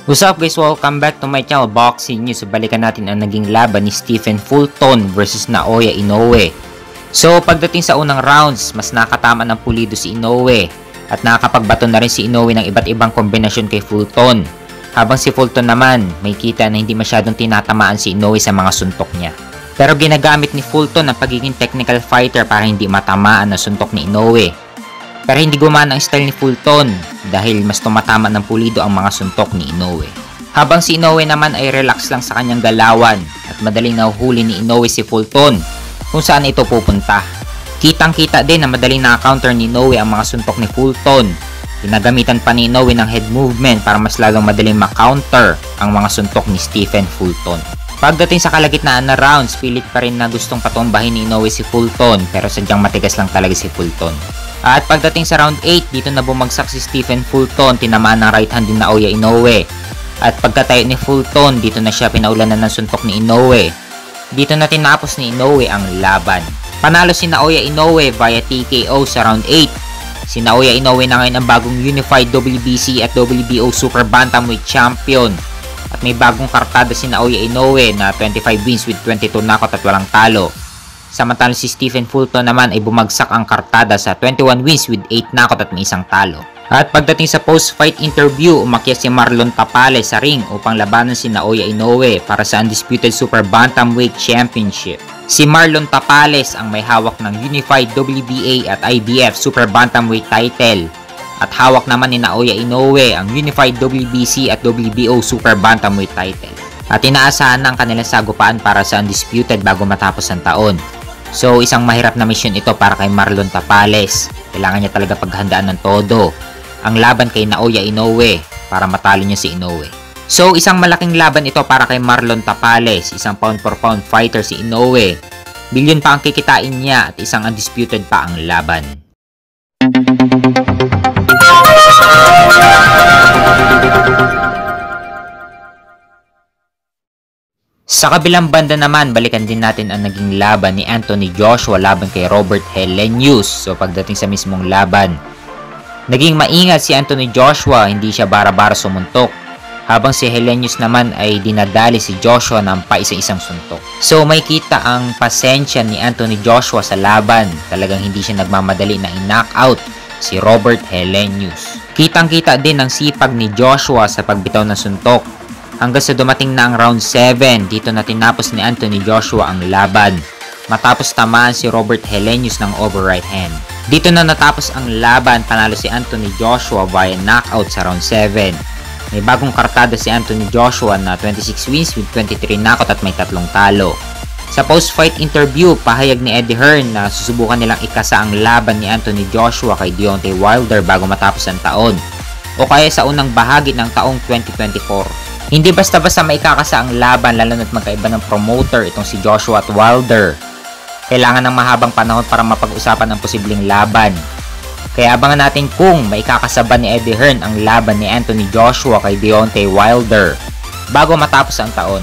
What's up guys, welcome back to my channel Boxing News. So balikan natin ang naging laban ni Stephen Fulton versus Naoya Inoue. So pagdating sa unang rounds, mas nakatama ng pulido si Inoue at nakakapagbato na rin si Inoue ng iba't ibang kombinasyon kay Fulton. Habang si Fulton naman, may kita na hindi masyadong tinatamaan si Inoue sa mga suntok niya. Pero ginagamit ni Fulton ang pagiging technical fighter para hindi matamaan ang suntok ni Inoue. Pero hindi gumana ang style ni Fulton dahil mas tumatama ng pulido ang mga suntok ni Inoue. Habang si Inoue naman ay relax lang sa kanyang galawan at madaling nahuhuli ni Inoue si Fulton kung saan ito pupunta. Kitang-kita din na madaling na-counter ni Inoue ang mga suntok ni Fulton. Ginagamitan pa ni Inoue ng head movement para mas lalong madaling ma-counter ang mga suntok ni Stephen Fulton. Pagdating sa kalagitnaan na rounds, pilit pa rin na gustong patumbahin ni Inoue si Fulton pero sadyang matigas lang talaga si Fulton. At pagdating sa round 8, dito na bumagsak si Stephen Fulton, tinamaan ng right hand din Naoya Inoue. At pagkatayo ni Fulton, dito na siya pinaulanan ng suntok ni Inoue. Dito na tinapos ni Inoue ang laban. Panalo si Naoya Inoue via TKO sa round 8. Si Naoya Inoue na ngayon ang bagong Unified WBC at WBO Super Bantamweight Champion. At may bagong kartada si Naoya Inoue na 25 wins with 22 knockout at walang talo. Samantalang si Stephen Fulton naman ay bumagsak ang kartada sa 21 wins with 8 knockout at may isang talo. At pagdating sa post-fight interview, umakyat si Marlon Tapales sa ring upang labanan si Naoya Inoue para sa Undisputed Super Bantamweight Championship. Si Marlon Tapales ang may hawak ng Unified WBA at IBF Super Bantamweight title. At hawak naman ni Naoya Inoue ang Unified WBC at WBO Super Bantamweight title. At inaasahan ng kanilang sagupaan para sa Undisputed bago matapos ang taon. So isang mahirap na mission ito para kay Marlon Tapales. Kailangan niya talaga paghandaan ng todo ang laban kay Naoya Inoue para matalo niya si Inoue. So isang malaking laban ito para kay Marlon Tapales. Isang pound for pound fighter si Inoue. Bilyon pa ang kikitain niya at isang undisputed pa ang laban. Sa kabilang banda naman, balikan din natin ang naging laban ni Anthony Joshua laban kay Robert Helenius. So pagdating sa mismong laban, naging maingat si Anthony Joshua, hindi siya bara-bara sumuntok. Habang si Helenius naman ay dinadali si Joshua ng paisa-isang suntok. So may kita ang pasensya ni Anthony Joshua sa laban. Talagang hindi siya nagmamadali na i-knockout si Robert Helenius. Kitang-kita din ang sipag ni Joshua sa pagbitaw ng suntok. Hanggang sa dumating na ang round 7, dito na tinapos ni Anthony Joshua ang laban. Matapos tamaan si Robert Helenius ng over right hand. Dito na natapos ang laban, panalo si Anthony Joshua via knockout sa round 7. May bagong kartada si Anthony Joshua na 26 wins with 23 knockout at may 3 talo. Sa post-fight interview, pahayag ni Eddie Hearn na susubukan nilang ikasa ang laban ni Anthony Joshua kay Deontay Wilder bago matapos ang taon o kaya sa unang bahagi ng taong 2024. Hindi basta-basta maikakasa ang laban lalo na't magkaiba ng promoter itong si Joshua at Wilder. Kailangan ng mahabang panahon para mapag-usapan ang posibleng laban. Kaya abangan natin kung maikakasaba ni Eddie Hearn ang laban ni Anthony Joshua kay Deontay Wilder bago matapos ang taon.